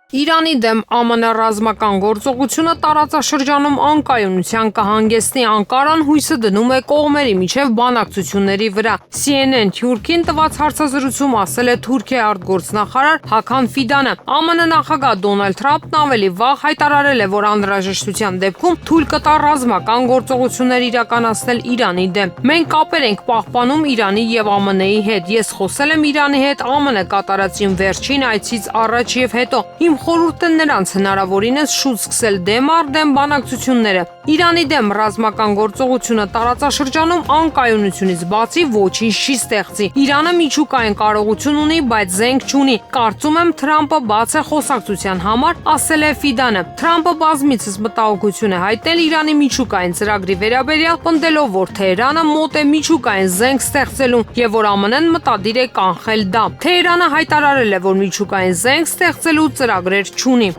Իրանի դեմ ԱՄՆ ռազմական գործողությունը տարածաշրջանում անկայունության կհանգեցնի, Անկարան հույսը դնում է կողմերի միջև բանակցությունների վրա։ CNN Թուրքին տված հարցազրույցում ասել է Թուրքիայի արտգործնախարար Հական Ֆիդանը։ ԱՄՆ նախագահ Դոնալդ Թրամփն ավելի վաղ հայտարարել է, որ անհրաժեշտության դեպքում թույլ կտա ռազմական գործողություններ իրականացնել Իրանի դեմ։ Մենք կապեր ենք պահպանում Իրանի եւ ԱՄՆ-ի հետ։ Ես խոսել եմ Իրանի հետ ԱՄՆ կատարած իմ վերջին այցից առաջ եւ հետո։ Իմ խորհուրդն է նրանց հնարավորինս շուտ սկսել դեմ առ դեմ բանակցությունները։ Իրանի դեմ ռազմական գործողությունը տարածաշրջանում անկայունությունից բացի ոչինչ չի ստեղծի։ Իրանը միջուկային կարողություն ունի, բայց զենք չունի։ Կարծում եմ Թրամփը բաց է խոսակցության համար, ասել է Ֆիդանը։ Թրամփը բազմիցս մտահոգություն է հայտնել Իրանի միջուկային ծրագրի վերաբերյալ, պնդելով, որ Թեհրանը մոտ է միջուկային զենք ստեղծելուն եւ որ ԱՄՆ-ն մտադիր է կանխել դա։ Թեհրանը հայտարարել է, որ միջուկային զենք ստեղծելու ծրագրեր չունի։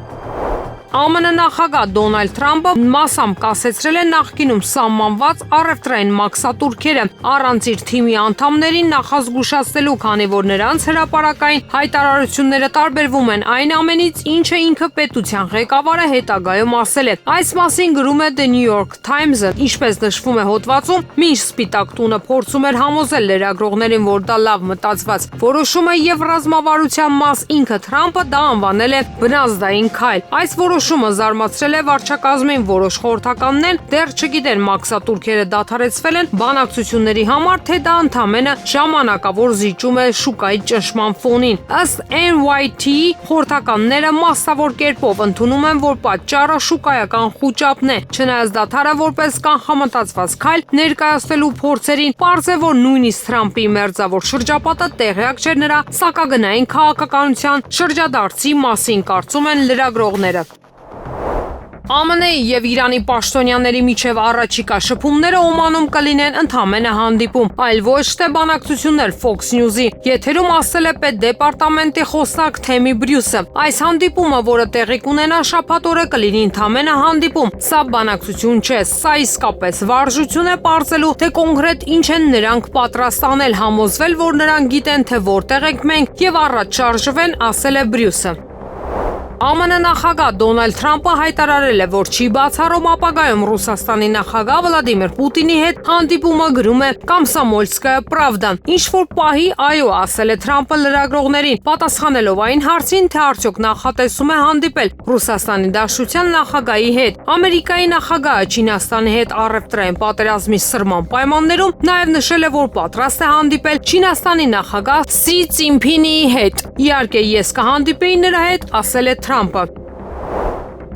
ԱՄՆ նախագահ Դոնալդ Թրամփը մասամբ կասեցրել է նախկինում սահմանված առևտրային մաքսատուրքերը առանց իր թիմի անդամներին նախազգուշացնելու, քանի որ նրանց հրապարակային հայտարարությունները տարբերվում են այն ամենից, ինչը ինքը պետության ղեկավարը հետագայում ասել է։ Այս մասին գրում է The New York Times-ը։ Ինչպես նշվում է հոդվածում, մինչ Սպիտակ տունը փորձում էր համոզել լրագրողներին, որ դա լավ մտածված որոշում է եւ ռազմավարության մաս, ինքը Թրամփը դա անվանել է վնասդային քայլ։ Այս որոշումը զարմացրել է վարչակազմին, որոշ խորհրդականներ դեռ չգիտեն մաքսատուրքերը դադարեցվել են բանակցությունների համար, թե դա ընդամենը ժամանակավոր զիջում է շուկայի ճնշման ֆոնին։ Ըստ NYT խորհրդականները մասնավոր կերպով ընդունում են, որ պատճառը շուկայական խուճապն է։ Չնայած դադարը որպես կանխամտածված քայլ ներկայացնելու փորձերին, պարզ է, որ նույնիսկ Թրամփի մերձավոր շրջապատը տեղյակ չէր նրա սակագնային քաղաքականության շրջադարձի մասին, կարծում են լրագրողները։ ԱՄՆ-ի եւ Իրանի պաշտոնյաների միջև առաջիկա շփումները Օմանում կլինեն ընդամենը հանդիպում, այլ ոչ թե բանակցություններ Fox News-ի եթերում ասել է պետդեպարտամենտի խոսնակ Թեմի Բրյուսը։ Այս հանդիպումը, որը տեղի կունենա շաբաթ օրը, կլինի ընդամենը հանդիպում։ Սա բանակցություն չէ, սա իսկապես վարժություն է պարզելու, թե կոնկրետ ինչ են նրանք պատրաստ անել, համոզվել, որ նրանք գիտեն, թե որտեղ ենք մենք եւ առաջ շարժվեն, ասել է Բրյուսը։ ԱՄՆ նախագահ Դոնալդ Թրամփը հայտարարել է, որ չի բացառում ապագայում Ռուսաստանի նախագահ Վլադիմիր Պուտինի հետ հանդիպումը, գրում է Կոմսոմոլսկայա Պրավդան։ Ինչ-որ պահի այո, ասել է Թրամփը լրագրողներին, պատասխանելով այն հարցին, թե արդյոք նախատեսում է հանդիպել Ռուսաստանի Դաշնության նախագահի հետ։ Ամերիկայի նախագահը Չինաստանի հետ առևտրային պատերազմի սրման պայմաններում նաև նշել է, որ պատրաստ է հանդիպել Չինաստանի նախագահ Սի Ցինփինի հետ։ Իհարկե, ես կհանդիպեի նրա հետ, ասել է Թրամփը։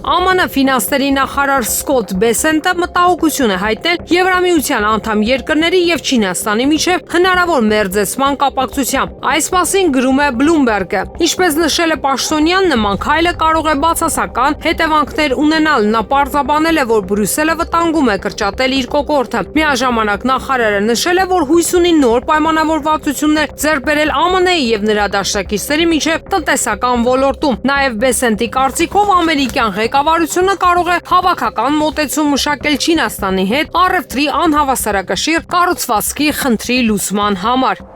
ԱՄՆ ֆինանսների նախարար Սկոտ Բեսենտը մտահոգություն է հայտնել Եվրամիության անդամ երկրների եւ Չինաստանի միջև հնարավոր մերձեցման կապակցությամբ։ Այս մասին գրում է Bloomberg-ը։ Ինչպես նշել է պաշտոնյան, նման քայլը կարող է բացասական հետևանքներ ունենալ։ Նա պարզաբանել է, որ Բրյուսելը վտանգում է կրճատել իր կոկորդը։ Միաժամանակ նախարարը նշել է, որ հույս ունի նոր պայմանավորվածություններ ձեռք բերել ԱՄՆ-ի եւ նրա դաշնակիցների միջև տնտեսական ոլորտում։ Նաեւ Բեսենտի կարծիքով ամերիկյան ղեկավարությունը կարող է հավաքական մոտեցում մշակել Չինաստանի հետ առևտրի անհավասարակշիռ կառուցվածքի խնդրի լուծման համար։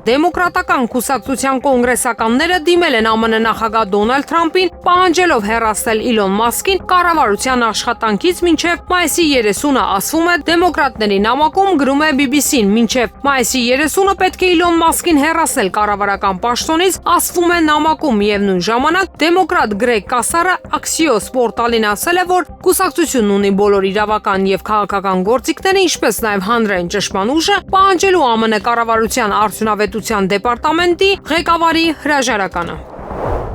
Դեմոկրատական կուսակցության կոնգրեսականները դիմել են ԱՄՆ նախագահ Դոնալդ Թրամփին, պահանջելով հեռացնել Իլոն Մասկին կառավարության աշխատանքից մինչև մայիսի 30-ը, ասվում է դեմոկրատների նամակում, գրում է BBC-ն։ Մինչև մայիսի 30-ը պետք է Իլոն Մասկին հեռացնել կառավարական պաշտոնից, ասվում է նամակում, եւ նույն ժամանակ դեմոկրատ Գրեգ Կասարը Axios պորտալին ասել է, որ կուսակցությունն ունի բոլոր իրավական եւ քաղաքական գործիքները, ինչպես նաեւ հանրային ճշմարտ ուժը, պահանջելու ԱՄՆ կառավարության արդյունավետության դեպարտամենտի ղեկավարի հրաժարականը։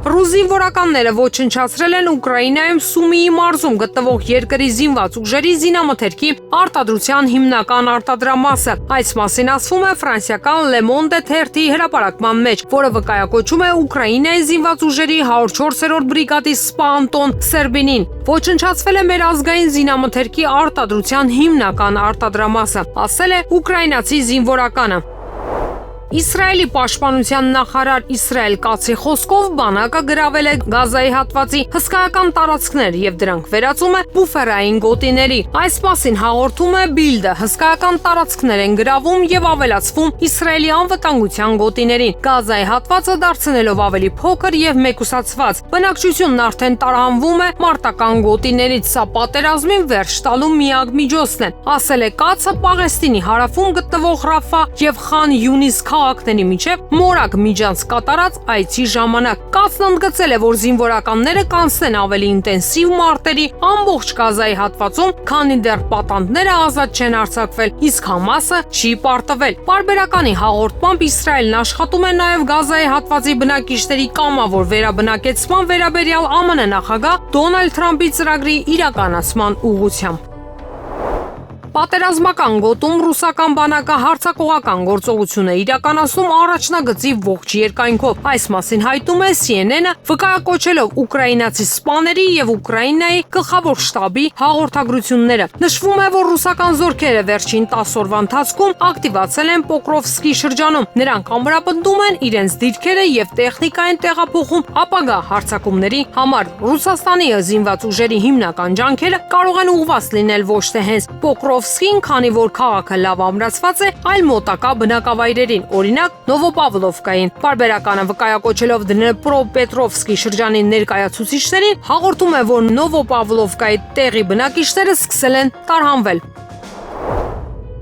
Ռուս զինվորականները ոչնչացրել են Ուկրաինայում Սումիի մարզում գտնվող երկրի զինված ուժերի զինամթերքի արտադրության հիմնական արտադրամասը։ Այս մասին ասվում է ֆրանսիական Le Monde թերթի հրապարակման մեջ, որը վկայակոչում է Ուկրաինայի զինված ուժերի 104-րդ բրիգադի սպա Անտոն Սերբինին։ Ոչնչացվել է մեր ազգային զինամթերքի արտադրության հիմնական արտադրամասը, ասել է ուկրաինացի զինվորականը։ Իսրայելի պաշտպանության նախարար Իսրայել Կացի խոսքով բանակը գրավել է Գազայի հատվածի հսկայական տարածքներ եւ դրանք վերածում է բուֆերային գոտիների։ Այս մասին հաղորդում է Bild-ը, հսկայական տարածքներ են գրավում եւ ավելացվում Իսրայելի անվտանգության գոտիներին։ Գազայի հատվածը դարձնելով ավելի փոքր եւ մեկուսացված, բնակչությունն արդեն տարանվում է մարտական գոտիներից, սա պատերազմին վերջ տալու միակ միջոցն է, ասել է Կացը Պաղեստինի հարավում գտնվող Ռաֆա եւ Խան Յունիս քաղաքների միջև մորակ միջանց կատարած այցի ժամանակ։ Կացն ընդգծել է, որ զինվորականները կանցնեն ավելի ինտենսիվ մարտերի ամբողջ Գազայի հատվածում, քանի դեռ պատանդները ազատ չեն արձակվել, իսկ Համասը չի պարտվել։ Պարբերականի հաղորդմամբ Իսրայելն աշխատում է նաև Գազայի հատվածի բնակիչների կամավոր վերաբնակեցման վերաբերյալ ԱՄՆ նախագահ Դոնալդ Թրամփի ծրագրի իրականացման ուղղությամբ։ Պատերազմական գոտում ռուսական բանակը հարձակողական գործողություն է իրականացնում առաջնագծի ողջ երկայնքով։ Այս մասին հայտում է CNN-ը, վկայակոչելով ուկրաինացի սպաների եւ Ուկրաինայի գլխավոր շտաբի հաղորդագրությունները։ Նշվում է, որ ռուսական զորքերը վերջին 10 օրվա ընթացքում ակտիվացել են Պոկրովսկի շրջանում։ Նրանք ամրապնդում են իրենց դիրքերը եւ տեխնիկա են տեղափոխում ապագա հարձակումների համար։ Ռուսաստանի զինված ուժերի հիմնական ջանքերը կարող են ուղղված լինել ոչ թե հենց Պոկրովսկին, քանի որ քաղաքը լավ ամրացված է, այլ մոտակա բնակավայրերին, օրինակ Նովոպավլովկային։ Պարբերականը վկայակոչելով Դնեպրոպետրովսկի շրջանի ներկայացուցիչներին հաղորդում է, որ Նովոպավլովկայի տեղի բնակիչները սկսել են տարհանվել։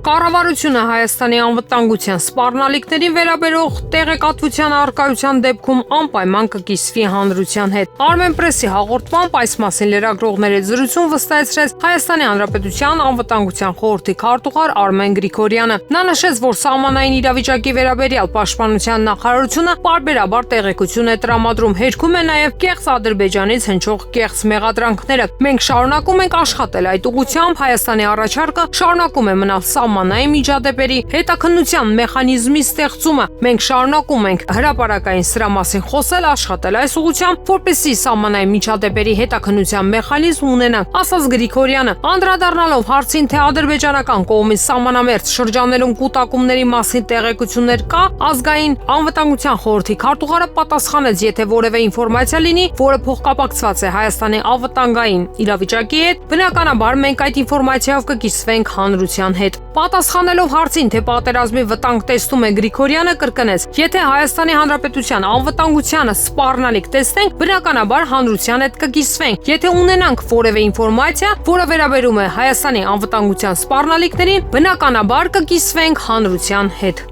Կառավարությունը Հայաստանի անվտանգության սպառնալիքներին վերաբերող տեղեկատվության առկայության դեպքում անպայման կկիսվի հանրության հետ։ Armenpress-ի հաղորդմամբ այս մասին լրագրողների զրույցում վստահեցրեց Հայաստանի Հանրապետության անվտանգության խորհրդի քարտուղար Արմեն Գրիգորյանը։ Նա նշեց, որ սահմանային իրավիճակի վերաբերյալ պաշտպանության նախարարությունը պարբերաբար տեղեկություն է տրամադրում, հերքում է նաև կեղծ Ադրբեջանից հնչող կեղծ մեղադրանքները։ Մենք շարունակում ենք աշխատել այդ ուղղությամբ, Հայաստանի առաջարկը շարունակում է մնալ սահմանային միջադեպերի հետաքննության մեխանիզմի ստեղծումը։ Մենք շարունակում ենք հրապարակային սրա մասին խոսել, աշխատել այս ուղղությամբ, որպեսզի սահմանային միջադեպերի հետաքննության մեխանիզմ ունենանք, ասաց Գրիգորյանը, անդրադառնալով հարցին, թե ադրբեջանական կողմից սահմանամերձ շրջաներում կուտակումների մասին տեղեկություններ կա, ազգային անվտանգության խորհրդի քարտուղարը պատասխանեց, եթե որևէ ինֆորմացիա լինի, որը փոխկապակցված է Հայաստանի անվտանգային իրավիճակի հետ, բնականաբար մենք այդ ինֆորմացիայով կկիսվենք հանրության հետ։ Պատասխանելով հարցին, թե պատերազմի վտանգ տեսնում է Գրիգորյանը, կրկնեց. Եթե Հայաստանի Հանրապետության անվտանգությանը սպառնալիք տեսնենք, բնականաբար հանրության հետ կկիսվենք։ Եթե ունենանք որևէ ինֆորմացիա, որը վերաբերում է Հայաստանի անվտանգության սպառնալիքներին, բնականաբար կկիսվենք հանրության հետ։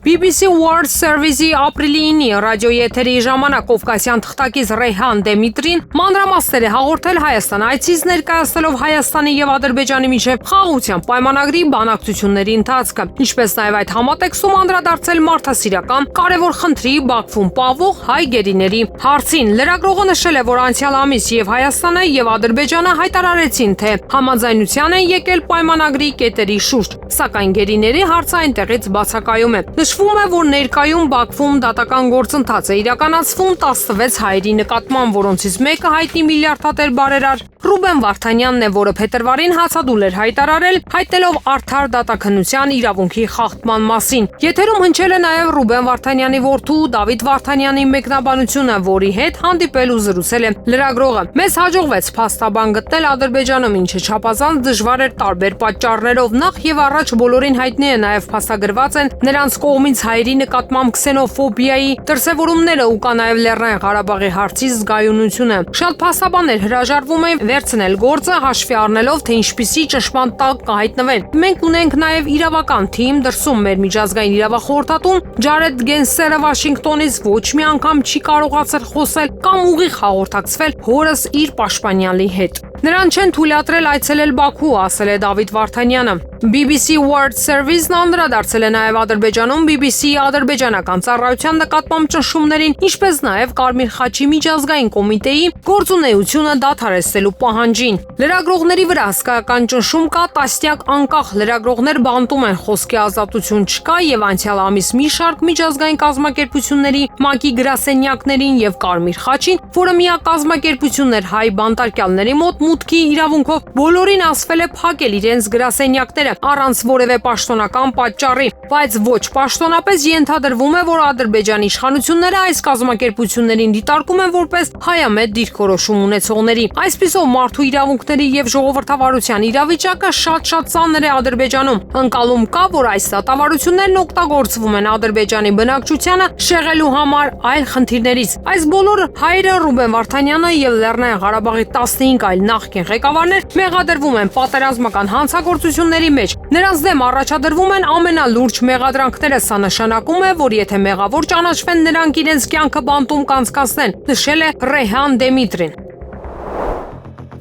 BBC World Service-ի ապրիլի 9-ի ռադիոյի էթերի ժամանակ կովկասյան թղթակից Ռեյհան Դեմիտրին մանրամասներ է հաղորդել Հայաստան այցից, ներկայացնելով Հայաստանի եւ Ադրբեջանի միջև խաղաղության պայմանագրի բանակցությունների ընթացքը, ինչպես նաեւ այդ համատեքստում անդրադարձել մարդասիրական կարևոր խնդրի Բաքվում պահվող հայ գերիների հարցին։ Լրագրողը նշել է, որ անցյալ ամիս եւ Հայաստանը եւ Ադրբեջանը հայտարարեցին, թե համաձայնության են եկել պայմանագրի կետերի շուրջ, սակայն գերիների հարցը այնտեղից բացակայում է։ Նշվում է, որ ներկայում Բաքվում դատական գործընթաց է իրականացվում 16 հայերի նկատմամբ, որոնցից մեկը հայտնի միլիարդատեր բարերար Ռուբեն Վարդանյանն է, որը փետրվարին հացադուլ էր հայտարարել, հայտնելով արդար դատաքննության իրավունքի խախտման մասին։ Եթերում հնչել է նաև Ռուբեն Վարդանյանի որդու Դավիթ Վարդանյանի մեկնաբանությունը, որի հետ հանդիպել ու զրուցել է լրագրողը։ Մեզ հաջողվեց փաստաբան գտնել Ադրբեջանում, ինչը չափազանց դժվար էր տարբեր պատճառներով։ Նախ եւ առաջ բոլորին հայտնի է, նաև փաստագրված են նրանց կողմից հայերի նկատմամբ քսենոֆոբիայի դրսևորումները ու կա նաև Լեռնային Ղարաբաղի հարցի զգայունությունը։ Շատ փաստաբաններ հրաժարվում են վերցնել գործը, հաշվի առնելով, թե ինչպիսի ճշմարտ տակ կհայտնվեն։ Մենք ունենք նաև իրավական թիմ դրսում մեր միջազգային իրավախորհրդատուն Ջարեդ Գենսերը Վաշինգտոնից ոչ մի անգամ չի կարողացել խոսել կամ ուղիղ հաղորդակցվել հորս իր պաշտպանյալի հետ։ Նրան չեն թույլատրել այցելել Բաքու, ասել է Դավիթ Վարդանյանը։ BBC World Service-ն անդրադարձել է նաև Ադրբեջանում BBC-ի ադրբեջանական ծառայության նկատմամբ ճնշումներին, ինչպես նաև Կարմիր խաչի միջազգային կոմիտեի գործունեությունը դադարեցնելու պահանջին։ Լրագրողների վրա հսկայական ճնշում կա, տասնյակ անկախ լրագրողներ բանտում են, խոսքի ազատություն չկա եւ անցյալ ամիս մի շարք միջազգային կազմակերպությունների ՄԱԿ-ի գրասենյակներին եւ Կարմիր խաչին, որը միակ կազմակերպությունն էր հայ բանտարկյալների մոտ մուտքի իրավունքով, բոլորին ասվել է փակել իրենց գրասենյակները ջրվեժները առանց որևէ պաշտոնական պատճառի, բայց ոչ պաշտոնապես ենթադրվում է, որ Ադրբեջանի իշխանությունները այս կազմակերպություններին դիտարկում են որպես հայամետ դիրքորոշում ունեցողների։ Այսպիսով մարդու իրավունքների եւ ժողովրդավարության իրավիճակը շատ ծանր է Ադրբեջանում։ Ընկալում կա, որ այս դատավարություններն օգտագործվում են Ադրբեջանի բնակչությանը շեղելու համար այլ խնդիրներից։ Այս բոլորը հայրը Ռուբեն Վարդանյանը եւ Լեռնային Ղարաբաղի 15 այլ նախկին ղեկավարներ մեղադրվում են պատերազմական հանցագործությունների մեջ։ Նրանց դեմ առաջադրվում են ամենալուրջ մեղադրանքները։ Սա նշանակում է, որ եթե մեղավոր ճանաչվեն, նրանք իրենց կյանքը բանտում կանցկացնեն, նշել է Ռեհան Դեմիտրին։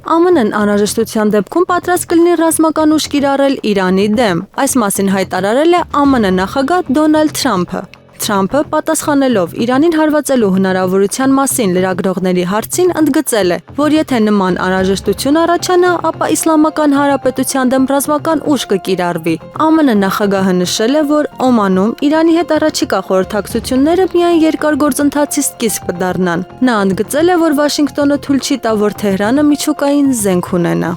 ԱՄՆ-ն անհրաժեշտության դեպքում պատրաստ կլինի ռազմական ուժ կիրառել Իրանի դեմ։ Այս մասին հայտարարել է ԱՄՆ նախագահ Դոնալդ Թրամփը։ Թրամփը պատասխանելով Իրանին հարվածելու հնարավորության մասին լրագրողների հարցին ընդգծել է, որ եթե նման անհրաժեշտություն առաջանա, ապա Իսլամական Հանրապետության դեմ ռազմական ուժ կկիրառվի։ ԱՄՆ նախագահը նշել է, որ Օմանում Իրանի հետ առաջիկա խորհրդակցությունները միայն երկար գործընթացի սկիզբ կդառնան։ Նա ընդգծել է, որ Վաշինգտոնը թույլ չի տա, որ Թեհրանը միջուկային զենք ունենա։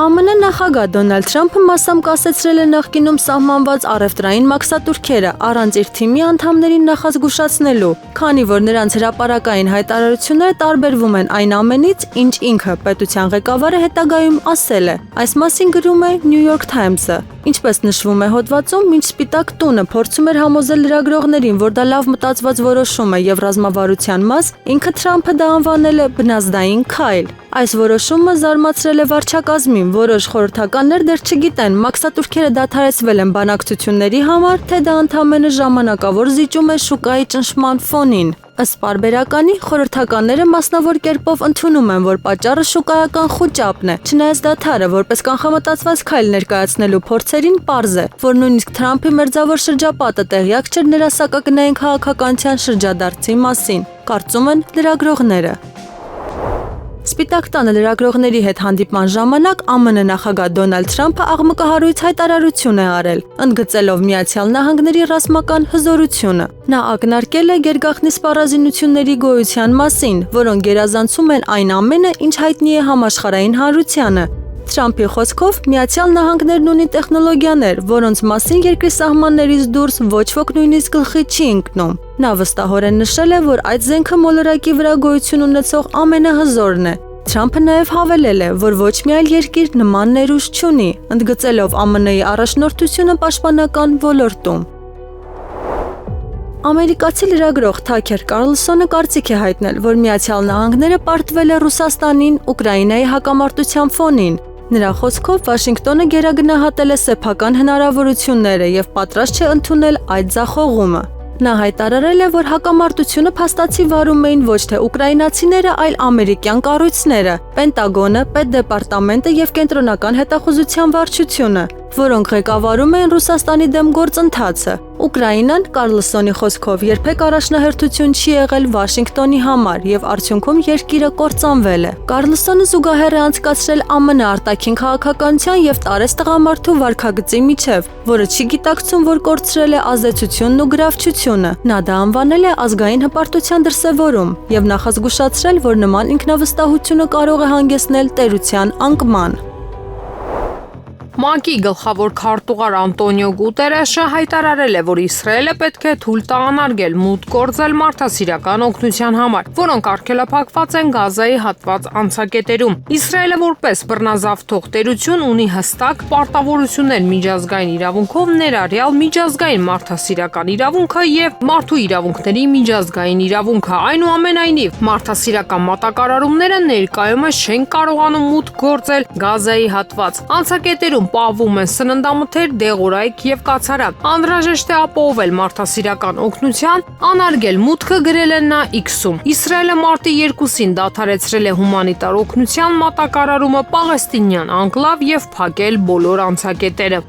ԱՄՆ նախագահ Դոնալդ Թրամփը մասամբ կասեցրել է նախկինում սահմանված առևտրային մաքսատուրքերը առանց իր թիմի անդամներին նախազգուշացնելու, քանի որ նրանց հրապարակային հայտարարությունները տարբերվում են այն ամենից, ինչ ինքը պետության ղեկավարը հետագայում ասել է։ Այս մասին գրում է New York Times-ը։ Ինչպես նշվում է հոդվածում, մինչ Սպիտակ տունը փորձում էր համոզել լրագրողներին, որ դա լավ մտածված որոշում է եւ ռազմավարության մաս, ինքը Թրամփը դա անվանել է բնազդային քայլ։ Այս որոշումը զարմացրել է վարչակազմին, որոշ խորհրդականներ դեռ չգիտեն, մաքսատուրքերը դադարեցվել են բանակցությունների համար, թե դա ընդամենը ժամանակավոր զիջում է շուկայի ճնշման ֆոնին։ Ըստ պարբերականի, խորհրդականները մասնավոր կերպով ընդունում են, որ պատճառը շուկայական խուճապն է, չնայած դադարը որպես կանխամտածված քայլ ներկայացնելու փորձերին պարզ է, որ նույնիսկ Թրամփի մերձավոր շրջապատը տեղյակ չէր նրա սակագնային քաղաքականության շրջադարձի մասին, կարծում են լրագրողները։ Սպիտակ տանը լրագրողների հետ հանդիպման ժամանակ ԱՄՆ նախագահ Դոնալդ Թրամփը աղմկահարույց հայտարարություն է արել, ընդգծելով Միացյալ Նահանգների ռազմական հզորությունը։ Նա ակնարկել է գերգաղտնի սպառազինությունների գոյության մասին, որոնք գերազանցում են այն ամենը, ինչ հայտնի է համաշխարհային հանրությանը։ Թրամփի խոսքով Միացյալ Նահանգներն ունի տեխնոլոգիաներ, որոնց մասին երկրի սահմաններից դուրս ոչ ոք նույնիսկ գլխի չի ընկնում։ Նա վստահորեն նշել է, որ այդ զենքը մոլորակի վրա գոյություն ունեցող ամենահզորն է։ Թրամփը նաև հավելել է, որ ոչ մի այլ երկիր նման ներուժ չունի, ընդգծելով ԱՄՆ-ի առաջնորդությունը պաշտպանական ոլորտում։ Ամերիկացի լրագրող Թաքեր Կարլսոնը կարծիք է հայտնել, որ Միացյալ Նահանգները պարտվել է Ռուսաստանին Ուկրաինայի հակամարտության ֆոնին։ Նրա խոսքով Վաշինգտոնը գերագնահատել է սեփական հնարավորությունները եւ պատրաստ չէ ընդունել այդ ձախողումը։ Նա հայտարարել է, որ հակամարտությունը փաստացի վարում էին ոչ թե ուկրաինացիները, այլ ամերիկյան կառույցները, Պենտագոնը, Պետդեպարտամենտը եւ Կենտրոնական հետախուզության վարչությունը, որոնք ղեկավարում էին Ռուսաստանի դեմ գործընթացը։ Ուկրաինան, Կարլսոնի խոսքով, երբեք առաջնահերթություն չի եղել Վաշինգտոնի համար եւ արդյունքում երկիրը կործանվել է։ Կարլսոնը զուգահեռ է անցկացրել ԱՄՆ արտաքին քաղաքականության եւ տարեց տղամարդու վարքագծի միջև, որը չի գիտակցում, որ կորցրել է ազդեցությունն ու գրավչությունը։ Նա դա անվանել է ազգային հպարտության դրսևորում եւ նախազգուշացրել, որ նման ինքնավստահությունը կարող է հանգեցնել տերության անկման։ ՄԱԿ-ի գլխավոր քարտուղար Անտոնիո Գուտերեշը հայտարարել է, որ Իսրայելը պետք է թույլ տա անարգել մուտք գործել մարդասիրական օգնության համար, որոնք արգելափակված են Գազայի հատված անցակետերում։ Իսրայելը որպես բռնազավթող տերություն ունի հստակ պարտավորություններ միջազգային իրավունքով, ներառյալ միջազգային մարդասիրական իրավունքը եւ մարդու իրավունքների միջազգային իրավունքը։ Այնուամենայնիվ, մարդասիրական մատակարարումները ներկայումս չեն կարողանում մուտք գործել Գազայի հատված անցակետերում պահվում են սննդամթեր, դեղորայք եւ կացարան։ Անհրաժեշտ է ապահովել մարդասիրական օգնության, անարգել մուտքը, գրել են նա X-ում։ Իսրայելը մարտի 2-ին դադարեցրել է հումանիտար օգնության մատակարարումը Պաղեստինյան անկլավ եւ փակել բոլոր անցակետերը։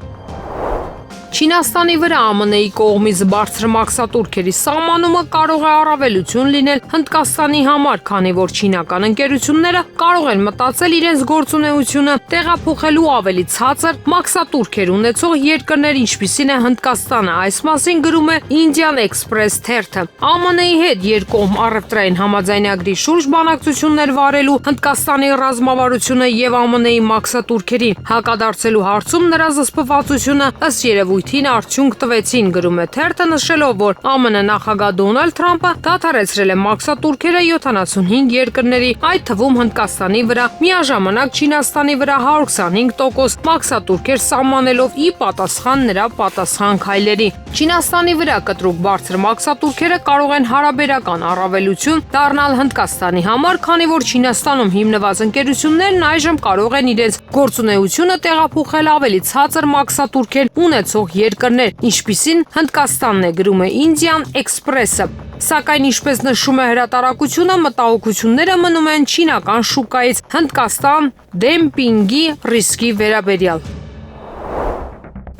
Չինաստանի վրա ԱՄՆ-ի կողմից բարձր մաքսատուրքերի սահմանումը կարող է առավելություն լինել Հնդկաստանի համար, քանի որ չինական ընկերությունները կարող են մտածել իրենց գործունեությունը տեղափոխելու ավելի ցածր մաքսատուրքեր ունեցող երկրներ, ինչպիսին է Հնդկաստանը։ Այս մասին գրում է Indian Express թերթը։ ԱՄՆ-ի հետ երկկողմ առևտրային համաձայնագրի շուրջ բանակցություններ վարելու Հնդկաստանի ռազմավարությունը եւ ԱՄՆ-ի մաքսատուրքերի հակադարձելու հարցում նրա զսպվածությունը ըստ երևույթին արդյունք տվեցին, գրում է թերթը, նշելով, որ ԱՄՆ նախագահ Դոնալդ Թրամփը դադարեցրել է մաքսատուրքերը 75 երկրների, այդ թվում Հնդկաստանի վրա, միաժամանակ Չինաստանի վրա 125% մաքսատուրքեր սահմանելով ի պատասխան նրա պատասխան քայլերի։ Չինաստանի վրա կտրուկ բարձր մաքսատուրքերը կարող են հարաբերական առավելություն դառնալ Հնդկաստանի համար, քանի որ Չինաստանում հիմնված ընկերություններն այժմ կարող են իրենց գործունեությունը տեղափոխել ավելի ցածր մաքսատուրքեր ունեցող երկրներ, ինչպիսին Հնդկաստանն է, գրում է Indian Express-ը։ Սակայն, ինչպես նշում է հրատարակությունը, մտահոգությունները մնում են չինական շուկայից Հնդկաստան դեմպինգի ռիսկի վերաբերյալ։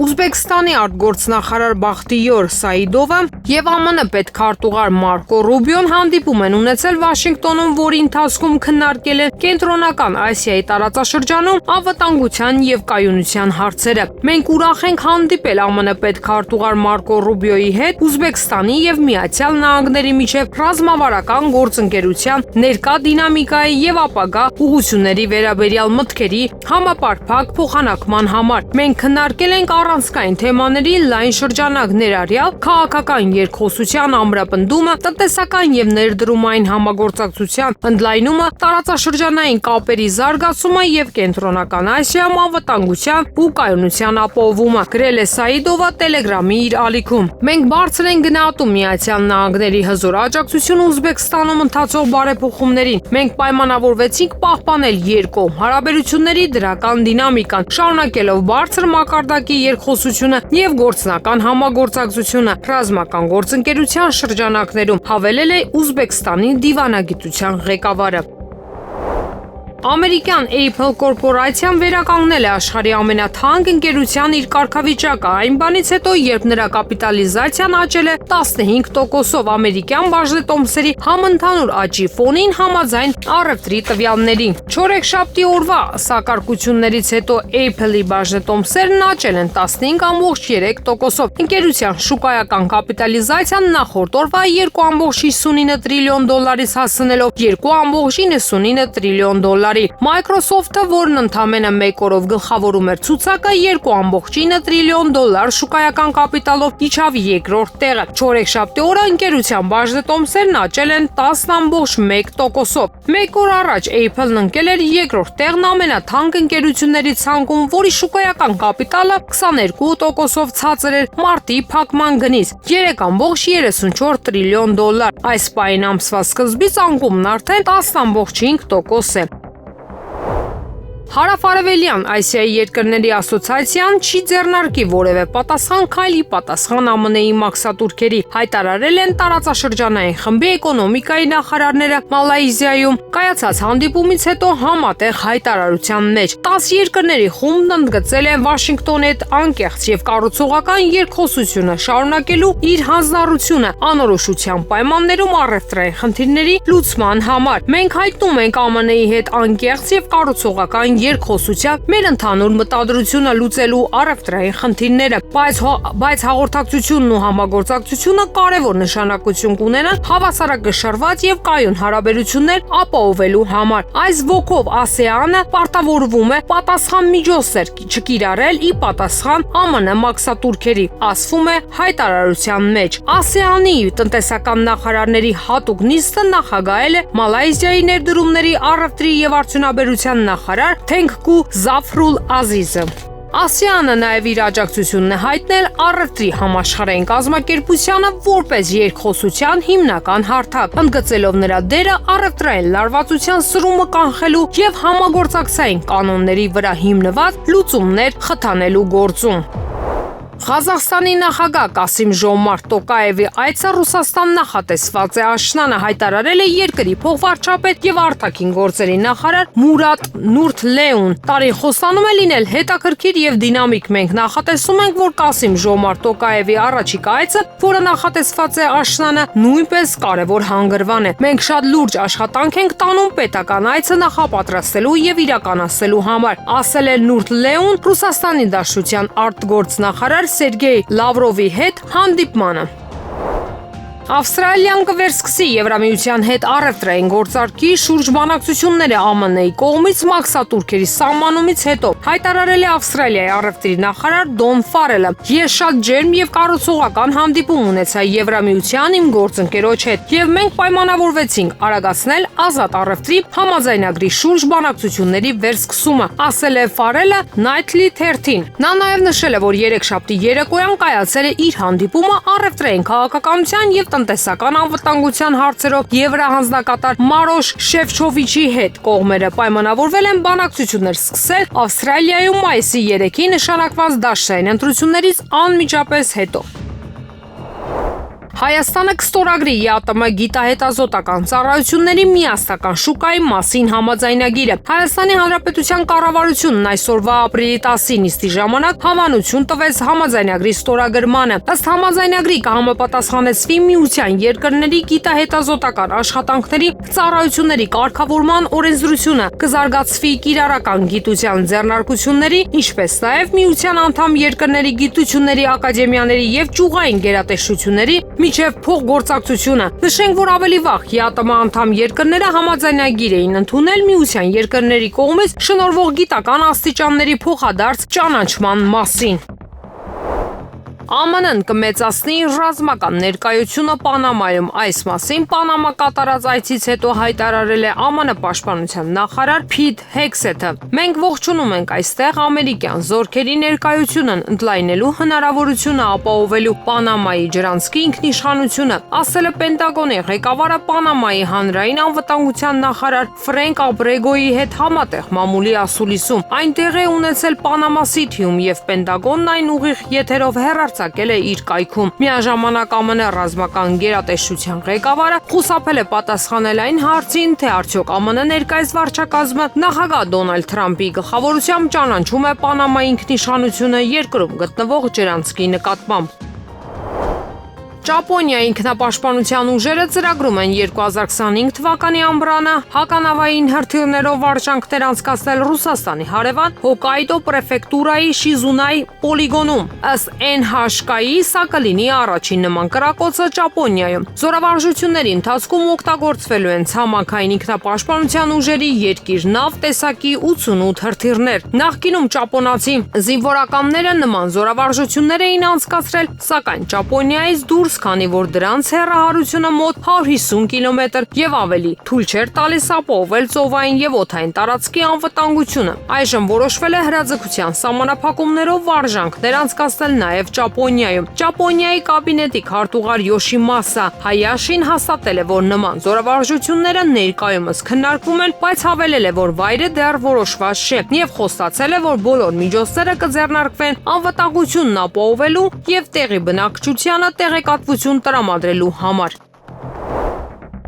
Ուզբեկստանի արտգործնախարար Բախտիյոր Սաիդովը եւ ԱՄՆ պետքարտուղար Մարկո Ռուբիոն հանդիպում են ունեցել Վաշինգտոնում, որի ընթացքում քննարկել են Կենտրոնական Ասիայի տարածաշրջանում անվտանգության եւ կայունության հարցերը։ Մենք ուրախ ենք հանդիպել ԱՄՆ պետքարտուղար Մարկո Ռուբիոյի հետ Ուզբեկստանի եւ Միացյալ Նահանգների միջև ռազմավարական գործընկերության ներկա դինամիկայի եւ ապագա ուղղությունների վերաբերյալ մտքերի համապարփակ փոխանակման համար։ Մենք քննարկել ենք առանցքային թեմաների լայն շրջանակ, ներառյալ քաղաքական երկխոսության ամրապնդումը, տնտեսական եւ ներդրումային համագործակցության ընդլայնումը, տարածաշրջանային կապերի զարգացումը եւ Կենտրոնական Ասիայում անվտանգության ու կայունության ապահովումը, գրել է Սաիդովը Telegram-ի իր ալիքում։ Մենք բարձր ենք գնահատում Միացյալ Նահանգների հզոր աջակցությունը Ուզբեկստանում ընթացող բարեփոխումներին։ Մենք պայմանավորվեցինք պահպանել երկկողմ հարաբերությունների դրական դինամիկան, շարունակելով բարձր մակարդակի երկխոսությունը եւ գործնական համագործակցությունը ռազմական գործընկերության շրջանակներում, հավելել է Ուզբեկստանի դիվանագիտության ղեկավարը։ Ամերիկյան Apple կորպորացիան վերականգնել է աշխարհի ամենաթանկ ընկերության իր կարգավիճակը այն բանից հետո, երբ նրա կապիտալիզացիան աճել է 15%-ով ամերիկյան բաժնետոմսերի համընդհանուր աճի ֆոնին համաձայն առևտրի տվյալների։ Չորեքշաբթի օրվա սակարկություններից հետո Apple-ի բաժնետոմսերն աճել են 15.3%-ով։ Ընկերության շուկայական կապիտալիզացիան նախորդ օրվա 2.59 տրիլիոն դոլարից հասնելով 2.99 տրիլիոն դոլար։ Microsoft-ը, որն ընդամենը մեկ օրով գլխավորում էր ցուցակը, 2.9 տրիլիոն դոլար շուկայական կապիտալով իջավ երկրորդ տեղը։ Չորեքշաբթի օրը ընկերության բաժնետոմսերն աճել են 10.1%-ով։ Մեկ օր առաջ Apple-ն ընկել էր երկրորդ տեղն ամենաթանկ ընկերությունների ցանկում, որի շուկայական կապիտալը 22%-ով ցածր էր մարտի փակման գնից՝ 3.34 տրիլիոն դոլար։ Այս պահին ամսվա սկզբից անկումն արդեն 10.5% է։ Հարավարևելյան Ասիայի երկրների ասոցիացիան չի ձեռնարկի որևէ պատասխան քայլ ի պատասխան ԱՄՆ-ի մաքսատուրքերի, հայտարարել են տարածաշրջանային խմբի էկոնոմիկայի նախարարները Մալայզիայում կայացած հանդիպումից հետո համատեղ հայտարարության մեջ։ 10 երկրների խումբն ընդգծել է Վաշինգտոնի հետ անկեղծ եւ կառուցողական երկխոսությունը շարունակելու իր հանձնառությունը անորոշության պայմաններում առևտրային խնդիրների լուծման համար։ Մենք հայտնում ենք ԱՄՆ-ի հետ անկեղծ եւ կառուցողական երկխոսության մեր ընդհանուր մտադրությունը լուծելու առևտրային խնդիրները, բայց հաղորդակցությունն ու համագործակցությունը կարևոր նշանակություն կունենան հավասարակշռված եւ կայուն հարաբերություններ ապահովելու համար։ Այս ոգով ASEAN-ը պարտավորվում է պատասխան միջոցներ չկիրառել ի պատասխան ԱՄՆ մաքսատուրքերի, ասվում է հայտարարության մեջ։ ASEAN-ի տնտեսական նախարարների հատուկ նիստը նախագահել է Մալայզիայի ներդրումների առևտրի եւ արդյունաբերության նախարար Թենգկու Զաֆրուլ Ազիզը։ ASEAN-ը նաև իր աջակցությունն է հայտնել առևտրի համաշխարհային կազմակերպությանը որպես երկխոսության հիմնական հարթակ, ընդգծելով նրա դերը առևտրային լարվածության սրումը կանխելու եւ համագործակցային կանոնների վրա հիմնված լուծումներ խթանելու գործում։ Ղազախստանի նախագահ Կասիմ-Ժոմարտ Տոկաևի այցը Ռուսաստան նախատեսված է, աշնանը հայտարարել է երկրի փոխվարչապետ եւ արտաքին գործերի նախարար Մուրատ Նուրթլեուն։ Տարին խոստանում է լինել հետաքրքիր եւ դինամիկ։ Մենք նախատեսում ենք, որ Կասիմ-Ժոմարտ Տոկաևի առաջիկա այցը, որը նախատեսված է աշնանը, նույնպես կարևոր հանգրվան է։ Մենք շատ լուրջ աշխատանք ենք տանում պետական այցը նախապատրաստելու եւ իրականացնելու համար, ասել է Նուրթլեուն Ռուսաստանի Դաշնության արտգործնախարար Սերգեյ Լավրովի հետ հանդիպմանը։ Ավստրալիան կվերսկսի Եվրամիության հետ առևտրային գործարքի շուրջ բանակցությունները ԱՄՆ-ի կողմից մաքսատուրքերի սահմանումից հետո, հայտարարել է Ավստրալիայի առևտրի նախարար Դոն Ֆարելը։ Ես շատ ջերմ եւ կառուցողական հանդիպում ունեցա Եվրամիության իմ գործընկերոջ հետ, եւ մենք պայմանավորվեցինք արագացնել ազատ առևտրի համաձայնագրի շուրջ բանակցությունների վերսկսումը, ասել է Ֆարելը Nightly 13-ին։ Նա նաեւ նշել է, որ երեքշաբթի երեկոյան կայացել է իր հանդիպումը առևտրային քաղաքականության եւ տնտեսական անվտանգության հարցերով եվրահանձնակատար Մարոշ Շեֆչովիչի հետ։ Կողմերը պայմանավորվել են բանակցություններ սկսել Ավստրալիայում մայիսի 3-ին նշանակված դաշտային ընտրություններից անմիջապես հետո։ Հայաստանը կստորագրի ԵԱՏՄ գիտահետազոտական ծառայությունների միասնական շուկայի մասին համաձայնագիրը։ Հայաստանի Հանրապետության կառավարությունն այսօրվա ապրիլի 10-ին նիստի ժամանակ հավանություն տվեց համաձայնագրի ստորագրմանը։ Ըստ համաձայնագրի կհամապատասխանեցվի Միության երկրների գիտահետազոտական աշխատանքների ծառայությունների կարգավորման օրենսդրությունը, կզարգացվի կիրառական գիտության ձեռնարկությունների, ինչպես նաև Միության անդամ երկրների գիտությունների ակադեմիաների եւ ճյուղային գերատեսչությունների միջև փոխգործակցությունը։ Նշենք, որ ավելի վաղ ԵԱՏՄ անդամ երկրները համաձայնագիր էին ընդունել Միության երկրների կողմից շնորհվող գիտական աստիճանների փոխադարձ ճանաչման մասին։ ԱՄՆ-ն կմեծացնի ռազմական ներկայությունը Պանամայում։ Այս մասին Պանամա կատարած այցից հետո հայտարարել է ԱՄՆ պաշտպանության նախարար Փիթ Հեքսեթը։ Մենք ողջունում ենք այստեղ ամերիկյան զորքերի ներկայությունն ընդլայնելու հնարավորությունը ապահովելու Պանամայի ջրանցքի ինքնիշխանությունը, ասել է Պենտագոնի ղեկավարը Պանամայի հանրային անվտանգության նախարար Ֆրենք Աբրեգոյի հետ համատեղ մամուլի ասուլիսում։ Այնտեղ է ունեցել Պանամա Սիթիում եւ Պենտագոնն այն ուղիղ եթերով հեռարձակել է իր կայքում։ Միաժամանակ ԱՄՆ ռազմական գերատեսչության ղեկավարը խուսափել է պատասխանել այն հարցին, թե արդյոք ԱՄՆ ներկայիս վարչակազմը նախագահ Դոնալդ Թրամփի գլխավորությամբ ճանաչում է Պանամայի ինքնիշխանությունը երկրում գտնվող ջրանցքի նկատմամբ։ Ճապոնիայի ինքնապաշտպանության ուժերը ծրագրում են 2025 թվականի ամռանը հականավային հրթիռներով վարժանքներ անցկացնել Ռուսաստանի հարևան Հոկայդո պրեֆեկտուրայի Շիզունայ պոլիգոնում։ Ըստ NHK-ի սա կլինի առաջին նման կրակոցը Ճապոնիայում։ Զորավարժությունների ընթացքում օգտագործվելու են ցամաքային ինքնապաշտպանության ուժերի երկիր նավ տեսակի 88 հրթիռներ։ Նախկինում ճապոնացի զինվորականները նման զորավարժություններ էին անցկացրել, սակայն Ճապոնիայից դուրս, քանի որ դրանց հեռահարությունը մոտ 150 կիլոմետր եւ ավելի թույլ չէր տալիս ապահովել ծովային եւ օդային տարածքի անվտանգությունը։ Այժմ որոշվել է հրաձգության սահմանափակումներով վարժանքներ անցկացնել նաեւ Ճապոնիայում։ Ճապոնիայի կաբինետի քարտուղար Յոշիմասա Հայաշին հաստատել է, որ նման զորավարժությունները ներկայումս քննարկվում են, բայց հավելել է, որ վայրը դեռ որոշված չէ եւ խոստացել է, որ բոլոր միջոցները կձեռնարկվեն անվտանգությունն ապահովելու եւ տեղի բնակչությանը տեղեկատվություն տրամադրելու համար։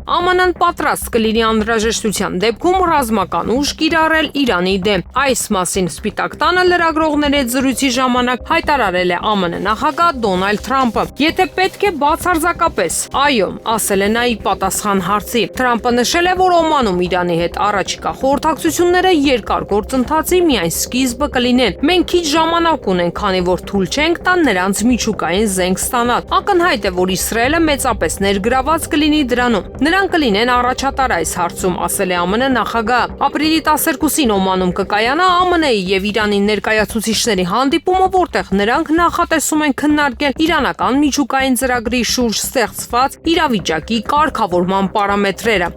ԱՄՆ-ն պատրաստ կլինի անհրաժեշտության դեպքում ռազմական ուժ կիրառել Իրանի դեմ։ Այս մասին Սպիտակ տանը լրագրողների հետ զրույցի ժամանակ հայտարարել է ԱՄՆ նախագահ Դոնալդ Թրամփը։ Եթե պետք է բացարձակապես, այո, ասել է նա ի պատասխան հարցի։ Թրամփը նշել է, որ Օմանում Իրանի հետ առաջիկա խորհրդակցությունները երկար գործընթացի միայն սկիզբը կլինեն։ Մենք քիչ ժամանակ ունենք, քանի որ թույլ չենք տա նրանց միջուկային զենք ստանալ։ Ակնհայտ է, որ Իսրայելը մեծապես ներգրաված կլինի դրանում։ Նրանք կլինեն առաջատար այս հարցում, ասել է ԱՄՆ նախագահը։ Ապրիլի 12-ին Օմանում կկայանա ԱՄՆ-ի եւ Իրանի ներկայացուցիչների հանդիպումը, որտեղ նրանք նախատեսում են քննարկել իրանական միջուկային ծրագրի շուրջ ստեղծված իրավիճակի կարգավորման պարամետրերը։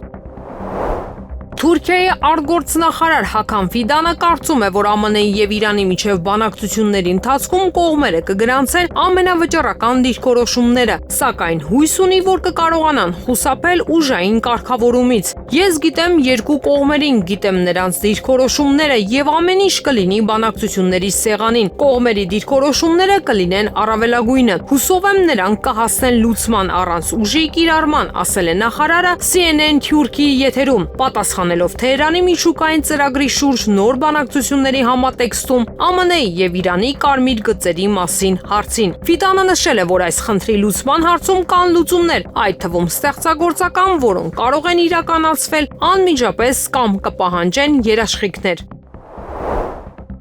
Թուրքիայի արտգործնախարար Հական Ֆիդանը կարծում է, որ ԱՄՆ-ի եւ Իրանի միջև բանակցությունների ընթացքում կողմերը կգրանցեն ամենավճռական դիրքորոշումները, սակայն հույս ունի, որ կկարողանան խուսափել ուժային կարգավորումից։ Ես գիտեմ երկու կողմերին, գիտեմ նրանց դիրքորոշումները եւ ամեն ինչ կլինի բանակցությունների սեղանին։ Կողմերի դիրքորոշումները կլինեն առավելագույնը։ Հուսով եմ նրանք կհասնեն լուծման առանց ուժի կիրառման, ասել է նախարարը CNN Թուրքիի եթերում, պատասխանելով Թեհրանի միջուկային ծրագրի շուրջ նոր բանակցությունների համատեքստում ԱՄՆ-ի եւ Իրանի կարմիր գծերի մասին հարցին։ Ֆիդանը նշել է, որ այս խնդրի լուծման հարցում կան լուծումներ, այդ թվում ստեղծագործական, որոնք կարող են իրականացվել անմիջապես կամ կպահանջեն երաշխիքներ։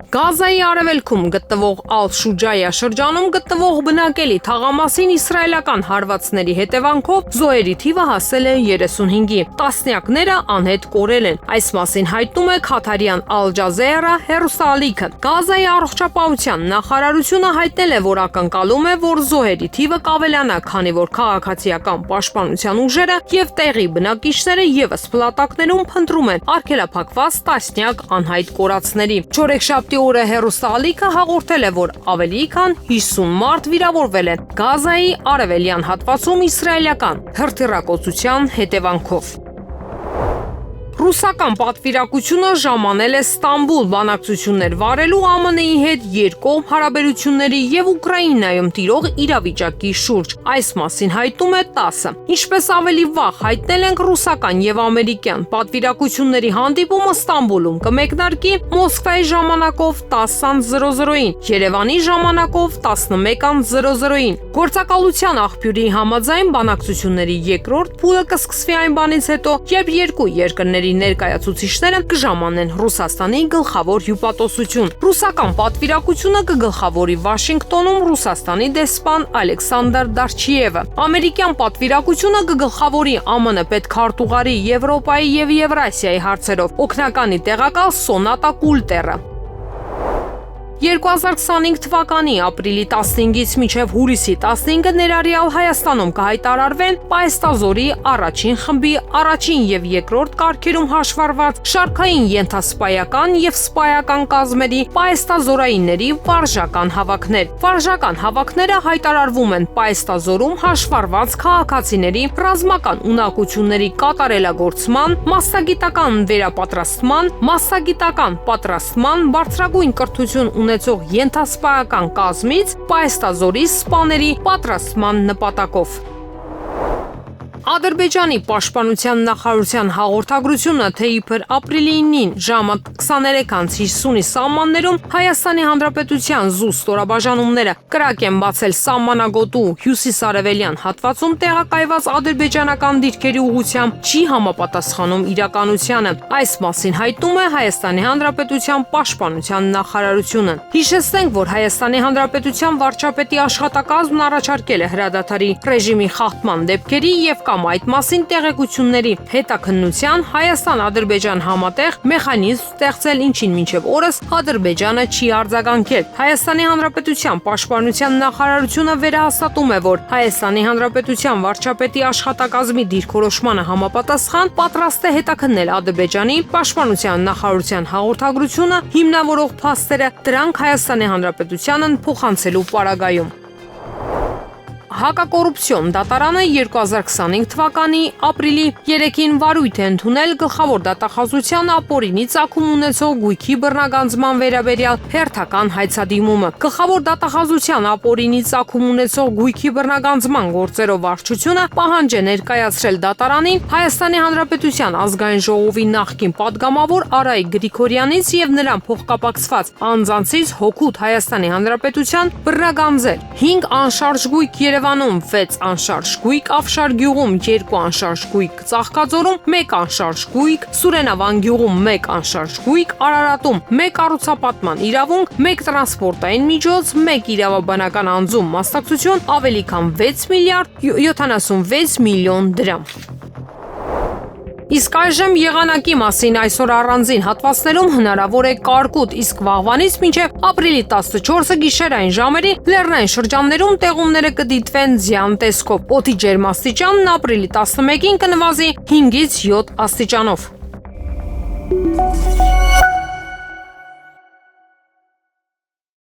Գազայի արևելքում գտնվող Ալ-Շուջայա շրջանում գտնվող բնակելի թաղամասին իսրայելական հարվածների հետևանքով զոհերի թիվը հասել է 35-ի, տասնյակները անհետ կորել են։ Այս մասին հայտնում է Քաթարյան Al Jazeera հեռուստաալիքը։ Գազայի առողջապահության նախարարությունը հայտնել է, որ ակնկալում է, որ զոհերի թիվը կավելանա, քանի որ քաղաքացիական պաշտպանության ուժերը եւ տեղի բնակիչները եւս փլատակներում փնտրում են արգելափակված տասնյակ անհայտ կորածների։ Չորեքշաբթի օրը հեռուստաալիքը հաղորդել է, որ ավելի քան 50 մարդ վիրավորվել են Գազայի արևելյան հատվածում իսրայելական հրթիռակոծության հետևանքով։ Ռուսական պատվիրակությունը ժամանել է Ստամբուլ բանակցություններ վարելու ԱՄՆ-ի հետ երկկողմ հարաբերությունների եւ Ուկրաինայում տիրող իրավիճակի շուրջ։ Այս մասին հայտնում է ՏԱՍՍ-ը։ Ինչպես ավելի վաղ հայտնել ենք, ռուսական եւ ամերիկյան պատվիրակությունների հանդիպումը Ստամբուլում կմեկնարկի Մոսկվայի ժամանակով 10:00-ին, Երևանի ժամանակով 11:00-ին։ Գործակալության աղբյուրի համաձայն բանակցությունների երկրորդ փուլը կսկսվի այն բանից հետո, երբ երկու երկրների ներկայացուցիչները կժամանեն Ռուսաստանի գլխավոր հյուպատոսություն։ Ռուսական պատվիրակությունը կգլխավորի Վաշինգտոնում Ռուսաստանի դեսպան Ալեքսանդր Դարչիևը։ Ամերիկյան պատվիրակությունը կգլխավորի ԱՄՆ պետքարտուղարի Եվրոպայի եւ Եվրասիայի հարցերով օգնականի տեղակալ Սոնատա Կուլտերը։ 2025 թվականի ապրիլի 15-ից մինչև հուլիսի 15-ը ներառյալ Հայաստանում կհայտարարվեն պայստազորի առաջին խմբի առաջին եւ երկրորդ կարգերում հաշվառված շարքային ենթասպայական եւ սպայական կազմերի պայստազորայինների վարժական հավաքներ։ Վարժական հավաքները հայտարարվում են պայստազորում հաշվառված քաղաքացիների ռազմական ունակությունների կատարելագործման, մասսագիտական վերապատրաստման, մասսագիտական պատրաստման, բարձրագույն կրթություն ունեցող ենթասպայական կազմից պայստազորի սպաների պատրաստման նպատակով։ Ադրբեջանի պաշտպանության նախարարության հաղորդագրությունը, թե իբր ապրիլի 9-ին ժամը 23:50-ի սահմաններում Հայաստանի Հանրապետության զուսպ ստորաբաժանումները կրակ են բացել սահմանագոտու հյուսիսարևելյան հատվածում տեղակայված ադրբեջանական դիրքերի ուղղությամբ, չի համապատասխանում իրականությանը։ Այս մասին հայտնում է Հայաստանի Հանրապետության պաշտպանության նախարարությունը։ Հիշեցնենք, որ Հայաստանի Հանրապետության վարչապետի աշխատակազմն առաջարկել է հրադադարի ռեժիմի խախտման դեպքերի եւ կամ այդ մասին տեղեկությունների հետաքննության Հայաստան-Ադրբեջան համատեղ մեխանիզմ ստեղծել, ինչին մինչև օրս Ադրբեջանը չի արձագանքել։ Հայաստանի Հանրապետության պաշտպանության նախարարությունը վերահաստատում է, որ Հայաստանի Հանրապետության վարչապետի աշխատակազմի դիրքորոշմանը համապատասխան պատրաստ է հետաքննել Ադրբեջանի պաշտպանության նախարարության հաղորդագրությունը հիմնավորող փաստերը, դրանք Հայաստանի Հանրապետությանն փոխանցելու պարագայում։ Հակակոռուպցիոն դատարանը 2025 թվականի ապրիլի 3-ին վարույթ է ընդունել գլխավոր դատախազության ապօրինի ծագում ունեցող գույքի բռնագանձման վերաբերյալ հերթական հայցադիմումը։ Գլխավոր դատախազության ապօրինի ծագում ունեցող գույքի բռնագանձման գործերով վարչությունը պահանջ է ներկայացրել դատարանին Հայաստանի Հանրապետության ազգային ժողովի նախկին падգամավոր Արայիկ Գրիգորյանից եւ նրան փոխկապակցված անձանցից հօգուտ Հայաստանի Հանրապետության բռնագանձել 5 անշարժ գույք Երևանում, 6 անշարժ գույք Ավշար գյուղում, 2 անշարժ գույք Ծաղկաձորում, 1 անշարժ գույք Սուրենավան գյուղում, 1 անշարժ գույք Արարատում, 1 կառուցապատման իրավունք, 1 տրանսպորտային միջոց, 1 իրավաբանական անձում մասնակցություն, ավելի քան 6 միլիարդ 76 միլիոն դրամ։ Իսկ այժմ եղանակի մասին այսօր առանձին հատվածներում հնարավոր է կարկուտ, իսկ վաղվանից մինչև ապրիլի 14-ը գիշերային ժամերի լեռնային շրջաններում տեղումները կդիտվեն ձյան տեսքով։ Օդի ջերմաստիճանն ապրիլի 11-ին կնվազի 5-ից 7 աստիճանով։ է։